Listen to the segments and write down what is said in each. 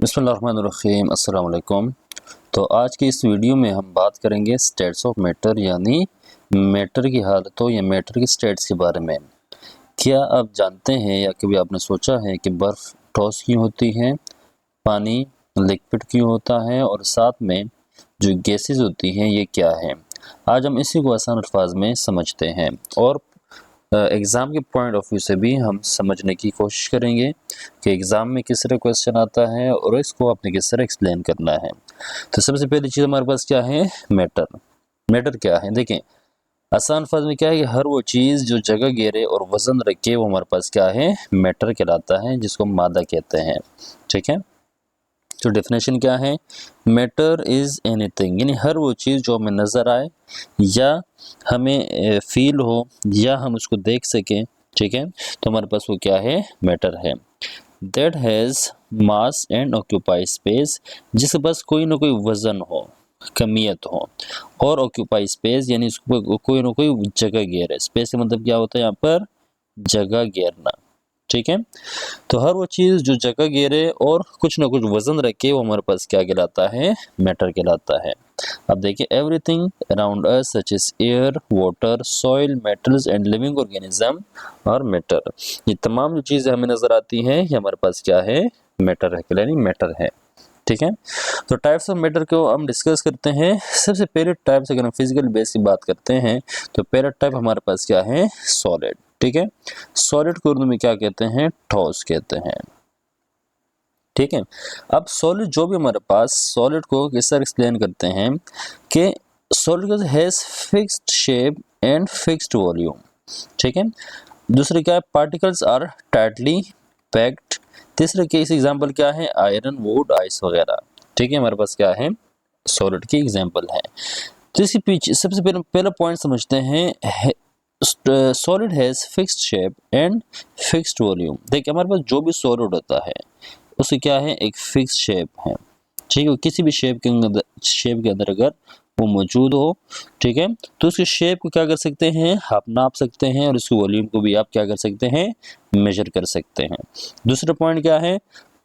बिस्मिल्लाहिर्रहमानिर्रहीम अस्सलाम वालेकुम। तो आज की इस वीडियो में हम बात करेंगे स्टेट्स ऑफ मैटर यानी मैटर की हालतों या मैटर की स्टेट्स के बारे में। क्या आप जानते हैं या कभी आपने सोचा है कि बर्फ़ ठोस क्यों होती है, पानी लिक्विड क्यों होता है और साथ में जो गैसेस होती हैं ये क्या है। आज हम इसी को आसान अल्फाज में समझते हैं और एग्ज़ाम के पॉइंट ऑफ व्यू से भी हम समझने की कोशिश करेंगे कि एग्ज़ाम में किस तरह क्वेश्चन आता है और इसको आपने किस तरह एक्सप्लेन करना है। तो सबसे पहली चीज़ हमारे पास क्या है, मैटर। मैटर क्या है, देखें आसान अल्फाज में क्या है कि हर वो चीज़ जो जगह घेरे और वज़न रखे वो हमारे पास क्या है, मैटर कहलाता है, जिसको मादा कहते हैं। ठीक है, तो डेफिनेशन क्या है, मैटर इज़ एनीथिंग यानी हर वो चीज़ जो हमें नज़र आए या हमें फील हो या हम उसको देख सकें। ठीक है, तो हमारे पास वो क्या है, मैटर है। That has mass and occupy space, जिसके पास कोई ना कोई वज़न हो, कमियत हो और ऑक्यूपाई स्पेस यानी उसको कोई ना कोई जगह घेरे। स्पेस का मतलब क्या होता है यहाँ पर, जगह घेरना। ठीक है, तो हर वो चीज़ जो जगह घेरे और कुछ ना कुछ वजन रखे वो हमारे पास क्या कहलाता है, मैटर कहलाता है। अब देखिए everything around us such as air, water, soil, metals and living organism और मैटर, ये तमाम जो चीज़ें हमें नजर आती हैं ये हमारे पास क्या है, मैटर है, यानी मैटर है। ठीक है, तो टाइप्स ऑफ मैटर को हम डिस्कस करते हैं। सबसे पहले टाइप से अगर हम फिजिकल बेस की बात करते हैं तो पहला टाइप हमारे पास क्या है, सॉलिड। ठीक है, सॉलिड को उर्दू में क्या कहते हैं, ठोस कहते हैं। ठीक है, अब सॉलिड जो भी हमारे पास, सॉलिड को किस तरह एक्सप्लेन करते हैं कि solid has fixed shape and fixed volume. ठीक है, दूसरे क्या है, पार्टिकल्स आर टाइटली पैक्ड। तीसरे केस एग्जांपल क्या है, आयरन, वुड, आइस वगैरह। ठीक है, हमारे पास क्या है, सॉलिड की एग्जांपल है। तो इसके पीछे सबसे पहला पॉइंट समझते हैं, solid has fixed shape and fixed volume. देखिए हमारे पास जो भी सॉलिड होता है उसकी क्या है, एक फिक्स शेप है। ठीक है, किसी भी शेप के अंदर अगर वो मौजूद हो, ठीक है, तो उसके शेप को क्या कर सकते हैं, आप नाप सकते हैं और उसके वॉल्यूम को भी आप क्या कर सकते हैं, मेजर कर सकते हैं। दूसरा पॉइंट क्या है,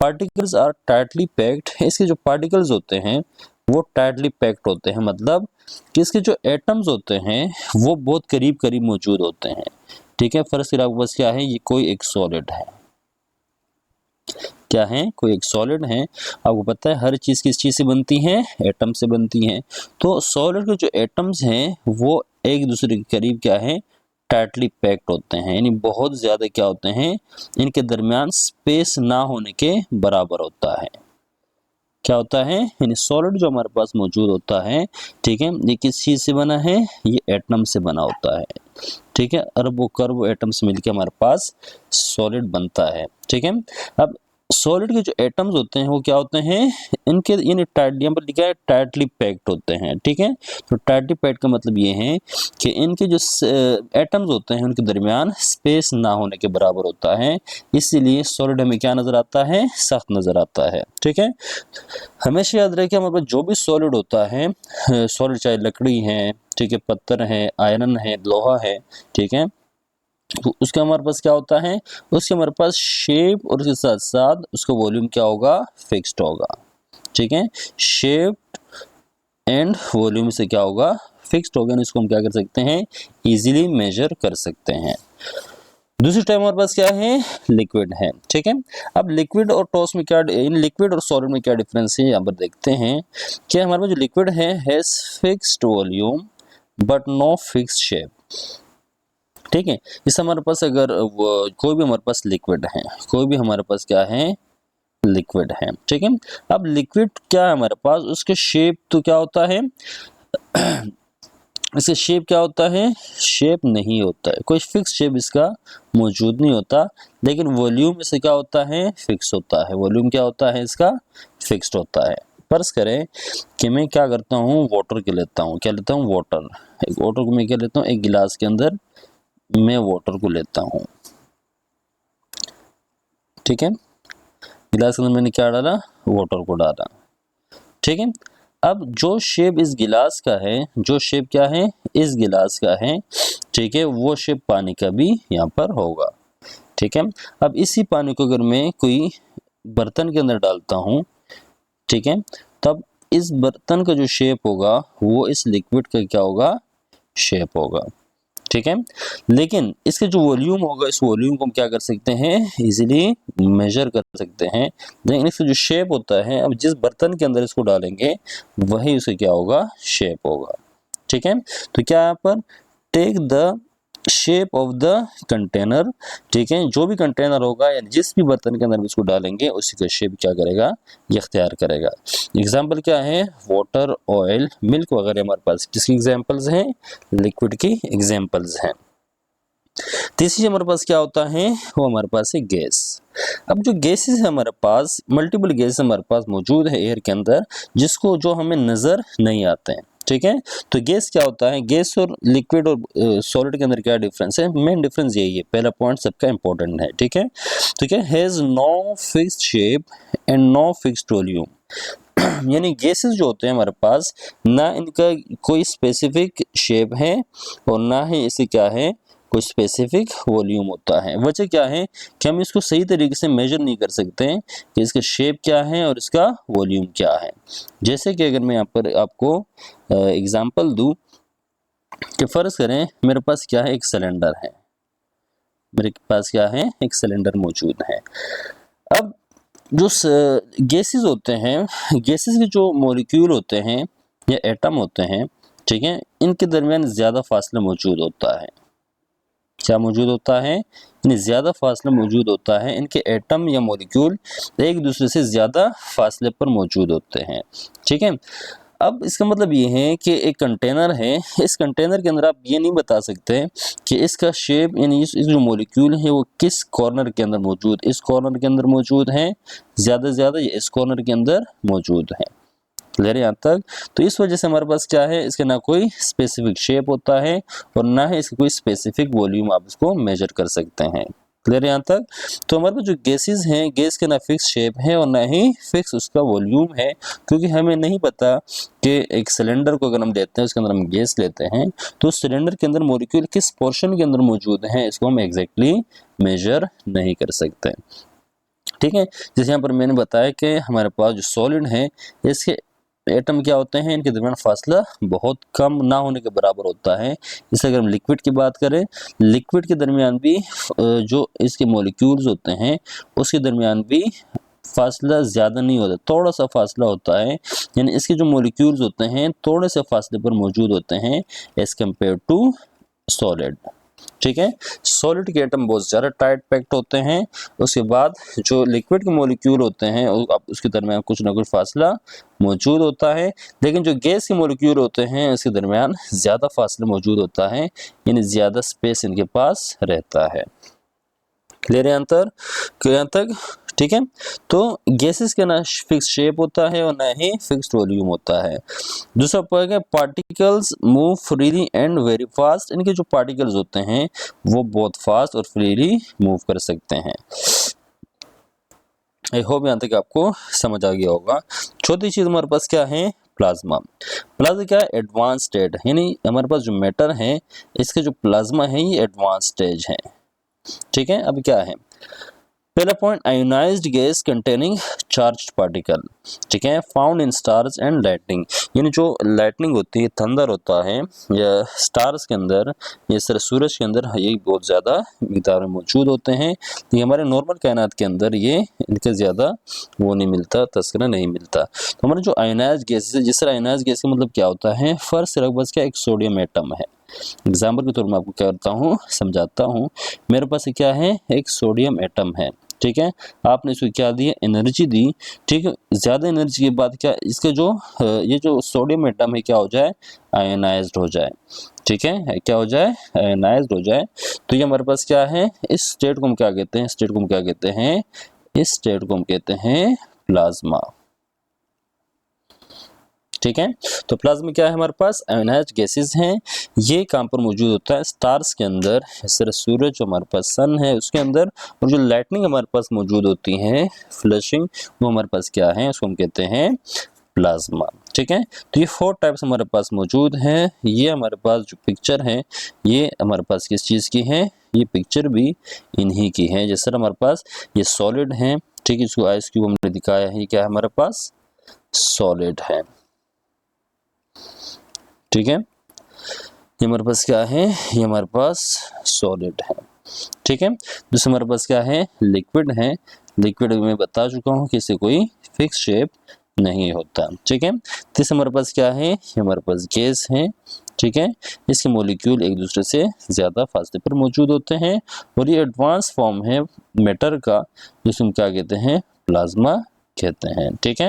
पार्टिकल्स आर टाइटली पैक्ड। इसके जो पार्टिकल्स होते हैं वो टाइटली पैक्ड होते हैं, मतलब कि इसके जो एटम्स होते हैं वो बहुत करीब करीब मौजूद होते हैं। ठीक है, फर्स्ट आपके पास क्या है, ये कोई एक सॉलिड है, क्या है, कोई एक सॉलिड है। आपको पता है हर चीज़ किस चीज़ से बनती है, एटम से बनती है। तो सॉलिड के जो एटम्स हैं वो एक दूसरे के करीब क्या है, टाइटली पैक्ड होते हैं, यानी बहुत ज़्यादा क्या होते हैं, इनके दरमियान स्पेस ना होने के बराबर होता है। क्या होता है, यानी सॉलिड जो हमारे पास मौजूद होता है, ठीक है, ये किस चीज़ से बना है, ये एटम से बना होता है। ठीक है, अरबों खरबों एटम्स मिलकर हमारे पास सॉलिड बनता है। ठीक है, अब सॉलिड के जो एटम्स होते हैं वो क्या होते हैं, इनके यानी टाइट, यहाँ पर लिखा है टाइटली पैक्ड होते हैं। ठीक है, तो टाइटली पैक्ड का मतलब ये है कि इनके जो एटम्स होते हैं उनके दरमियान स्पेस ना होने के बराबर होता है, इसीलिए सॉलिड हमें क्या नजर आता है, सख्त नजर आता है। ठीक है, हमेशा याद रखें हमारे पास जो भी सॉलिड होता है, सॉलिड चाहे लकड़ी है, ठीक है, पत्थर है, आयरन है, लोहा है, ठीक है, तो उसका हमारे पास क्या होता है, उसके हमारे पास शेप और उसके साथ साथ उसका वॉल्यूम क्या होगा, फिक्स्ड होगा। ठीक है, शेप एंड वॉल्यूम से क्या होगा, फिक्स्ड होगा, इसको हम क्या कर सकते हैं, इजीली मेजर कर सकते हैं। दूसरी टाइप हमारे पास क्या है, लिक्विड है। ठीक है, अब लिक्विड और ठोस में क्या, इन लिक्विड और सॉलिड में क्या डिफरेंस है, यहाँ पर देखते हैं कि हमारे पास जो लिक्विड है has fixed volume but no fixed shape. ठीक है, इस हमारे पास अगर कोई भी हमारे पास लिक्विड है, कोई भी हमारे पास क्या है, लिक्विड है। ठीक है, अब लिक्विड क्या है हमारे पास, उसके शेप तो क्या होता है, इसका शेप क्या होता है, शेप नहीं होता है, कोई फिक्स शेप इसका मौजूद नहीं होता, लेकिन वॉल्यूम इससे क्या होता है, फिक्स होता है। वॉल्यूम क्या होता है इसका, फिक्स्ड होता है। फर्ज करें कि मैं क्या करता हूँ, वाटर के लेता हूँ, क्या लेता हूँ, वाटर। एक वाटर को मैं क्या लेता हूँ, एक गिलास के अंदर मैं वाटर को लेता हूँ। ठीक है, गिलास के अंदर मैंने क्या डाला, वाटर को डाला। ठीक है, अब जो शेप इस गिलास का है, जो शेप क्या है, इस गिलास का है, ठीक है, वो शेप पानी का भी यहाँ पर होगा। ठीक है, अब इसी पानी को अगर मैं कोई बर्तन के अंदर डालता हूँ, ठीक है, तब इस बर्तन का जो शेप होगा वो इस लिक्विड का क्या होगा, शेप होगा, ठीक है। लेकिन इसके जो वॉल्यूम होगा, इस वॉल्यूम को हम क्या कर सकते हैं, इजीली मेजर कर सकते हैं। लेकिन इसका जो शेप होता है, अब जिस बर्तन के अंदर इसको डालेंगे वही उसे क्या होगा, शेप होगा, ठीक है। तो क्या यहाँ पर take the shape of the container, ठीक है, जो भी कंटेनर होगा या जिस भी बर्तन के अंदर इसको डालेंगे उसी का शेप क्या करेगा, ये इख्तियार करेगा। एग्जाम्पल क्या है, वाटर, ऑयल, मिल्क वगैरह हमारे पास किसकी एग्जाम्पल्स हैं, लिक्विड की एग्जाम्पल्स हैं। तीसरी हमारे पास क्या होता है, वो हमारे पास है गैस। अब जो गैसेस है हमारे पास, मल्टीपल गैस हमारे पास मौजूद है एयर के अंदर, जिसको जो हमें नजर नहीं आते हैं, ठीक है। तो गैस क्या होता है, गैस और लिक्विड और सॉलिड के अंदर क्या डिफरेंस है, मेन डिफरेंस यही है, पहला पॉइंट सबका इंपॉर्टेंट है, ठीक है। तो क्या, has no fixed shape and no fixed volume. यानी गैसेस जो होते हैं हमारे पास, ना इनका कोई स्पेसिफिक शेप है और ना ही इसे क्या है, कोई स्पेसिफिक वॉल्यूम होता है। वजह क्या है कि हम इसको सही तरीके से मेजर नहीं कर सकते हैं कि इसका शेप क्या है और इसका वॉल्यूम क्या है। जैसे कि अगर मैं यहाँ पर आपको एग्जांपल दूं कि फर्ज करें मेरे पास क्या है, एक सिलेंडर है, मेरे पास क्या है, एक सिलेंडर मौजूद है। अब जो गैसेस होते हैं, गैसेस के जो मॉलिक्यूल होते हैं या एटम होते हैं, ठीक है, इनके दरमियान ज़्यादा फासला मौजूद होता है। क्या मौजूद होता है, यानी ज़्यादा फासला मौजूद होता है, इनके एटम या मॉलिक्यूल एक दूसरे से ज़्यादा फासले पर मौजूद होते हैं, ठीक है। अब इसका मतलब ये है कि एक कंटेनर है, इस कंटेनर के अंदर आप ये नहीं बता सकते कि इसका शेप, यानी इस जो मॉलिक्यूल है वो किस कॉर्नर के अंदर मौजूद, इस कॉर्नर के अंदर मौजूद है ज़्यादा से ज़्यादा, या इस कॉर्नर के अंदर मौजूद है। क्लियर है यहाँ तक। तो इस वजह से हमारे पास क्या है, इसका ना कोई स्पेसिफिक शेप होता है और ना ही इसका कोई स्पेसिफिक वॉल्यूम आप इसको मेजर कर सकते हैं। क्लियर है यहाँ तक। तो हमारे पास जो गैसेस हैं, गैस के ना फिक्स शेप है और ना ही फिक्स उसका वॉल्यूम है, क्योंकि हमें नहीं पता कि एक सिलेंडर को अगर हम लेते हैं, उसके अंदर हम गैस लेते हैं, तो उस सिलेंडर के अंदर मॉलिक्यूल किस पोर्शन के अंदर मौजूद है, इसको हम एग्जैक्टली मेजर नहीं कर सकते, ठीक है। जैसे यहाँ पर मैंने बताया कि हमारे पास जो सॉलिड है, इसके एटम क्या होते हैं, इनके दरमियान फासला बहुत कम ना होने के बराबर होता है। इसलिए अगर हम लिक्विड की बात करें, लिक्विड के दरमियान भी जो इसके मॉलिक्यूल्स होते हैं उसके दरमियान भी फासला ज़्यादा नहीं होता, थोड़ा सा फासला होता है। यानी इसके जो मॉलिक्यूल्स होते हैं थोड़े से फासले पर मौजूद होते हैं एज कम्पेयर टू सॉलिड, ठीक है। सॉलिड के एटम बहुत ज़्यादा टाइट पैक्ट होते हैं, उसके बाद जो लिक्विड के मॉलिक्यूल होते हैं उसके दरमियान कुछ ना कुछ फासला मौजूद होता है। लेकिन जो गैस के मॉलिक्यूल होते हैं उसके दरमियान ज़्यादा फासला मौजूद होता है, यानी ज़्यादा स्पेस इनके पास रहता है। क्लियर है अंतर, यहाँ तक, ठीक है। तो गैसेस का ना फिक्स शेप होता है और ना ही फिक्स्ड वॉल्यूम होता है। दूसरा पॉइंट है, particles move freely and very fast. इनके जो पार्टिकल्स होते हैं वो बहुत फास्ट और फ्रीली मूव कर सकते हैं। आई होप यहाँ तक आपको समझ आ गया होगा। चौथी चीज हमारे पास क्या है, प्लाज्मा। प्लाज्मा क्या है, एडवांस स्टेट, यानी हमारे पास जो मैटर है इसके जो प्लाज्मा है ये एडवांस स्टेज है, ठीक है। अब क्या है, पहला point, ionised gas containing charged particle, ठीक है, found in stars and lightning. यानी जो लाइटनिंग होती है, थंडर होता है, या स्टार्स के अंदर, या सूरज के अंदर ये बहुत ज़्यादा मिकदार में मौजूद होते हैं। ये हमारे नॉर्मल कायनात के अंदर ये इनके ज़्यादा वो नहीं मिलता, तस्करा नहीं मिलता। तो हमारे जो आयोनाइज्ड गैस है, जिस तरह आयोनाइज्ड गैस का मतलब क्या होता है, फर्स्ट रकबस का एक सोडियम एटम है। एग्जाम्पल के तौर में आपको क्या करता हूँ, समझाता हूँ। मेरे पास क्या है, एक सोडियम एटम है, ठीक है। आपने इसको क्या दिया, एनर्जी दी, ठीक है। ज़्यादा एनर्जी के बाद क्या, इसके जो ये जो सोडियम एटम है क्या हो जाए, आयनाइज्ड हो जाए, ठीक है, क्या हो जाए, आयनाइज्ड हो जाए। तो ये हमारे पास क्या है, इस स्टेट को हम क्या कहते हैं, स्टेट को हम क्या कहते हैं, इस स्टेट को हम कहते हैं प्लाज्मा, ठीक है। तो प्लाज्मा क्या है, हमारे पास आयोनाइज्ड गैसेस हैं। ये कहाँ पर मौजूद होता है, स्टार्स के अंदर, इस तरह सूरज जो हमारे पास सन है उसके अंदर, और जो लाइटनिंग हमारे पास मौजूद होती है, फ्लैशिंग, वो हमारे पास क्या है, उसको हम कहते हैं प्लाज्मा, ठीक है। तो ये 4 टाइप्स हमारे पास मौजूद हैं। ये हमारे पास जो पिक्चर है ये हमारे पास किस चीज़ की है, ये पिक्चर भी इन्हीं की है। जैसे हमारे पास ये सॉलिड है, ठीक है, इसको आइस क्यूब हमने दिखाया है, ये क्या है हमारे पास सॉलिड है। ठीक है, ये हमारे पास क्या है, ये हमारे पास सॉलिड है। ठीक है, दूसरा हमारे पास क्या है, लिक्विड है। लिक्विड में बता चुका हूँ कि इसे कोई फिक्स शेप नहीं होता। ठीक है, तीसरा हमारे पास क्या है, ये हमारे पास गैस है। ठीक है, इसके मॉलिक्यूल एक दूसरे से ज़्यादा फासले पर मौजूद होते हैं और ये एडवांस फॉर्म है मैटर का, जिसे हम क्या कहते हैं, प्लाज्मा कहते हैं। ठीक है,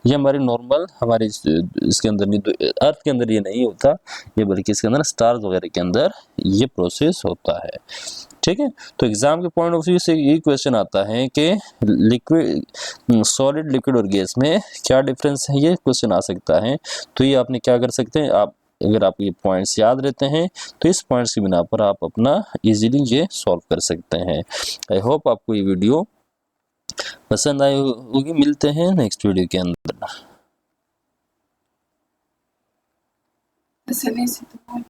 ये हमारे नॉर्मल हमारे इसके अंदर नहीं, अर्थ के अंदर ये नहीं होता, ये बल्कि इसके अंदर स्टार्स वगैरह के अंदर ये प्रोसेस होता है। ठीक है, तो एग्जाम के पॉइंट ऑफ व्यू से ये क्वेश्चन आता है कि लिक्विड, सॉलिड, लिक्विड और गैस में क्या डिफरेंस है, ये क्वेश्चन आ सकता है। तो ये आपने क्या कर सकते हैं, आप अगर आप ये पॉइंट्स याद रहते हैं तो इस पॉइंट्स की बिना पर आप अपना इजीली ये सॉल्व कर सकते हैं। आई होप आपको ये वीडियो पसंद आई होगी। मिलते हैं नेक्स्ट वीडियो के अंदर।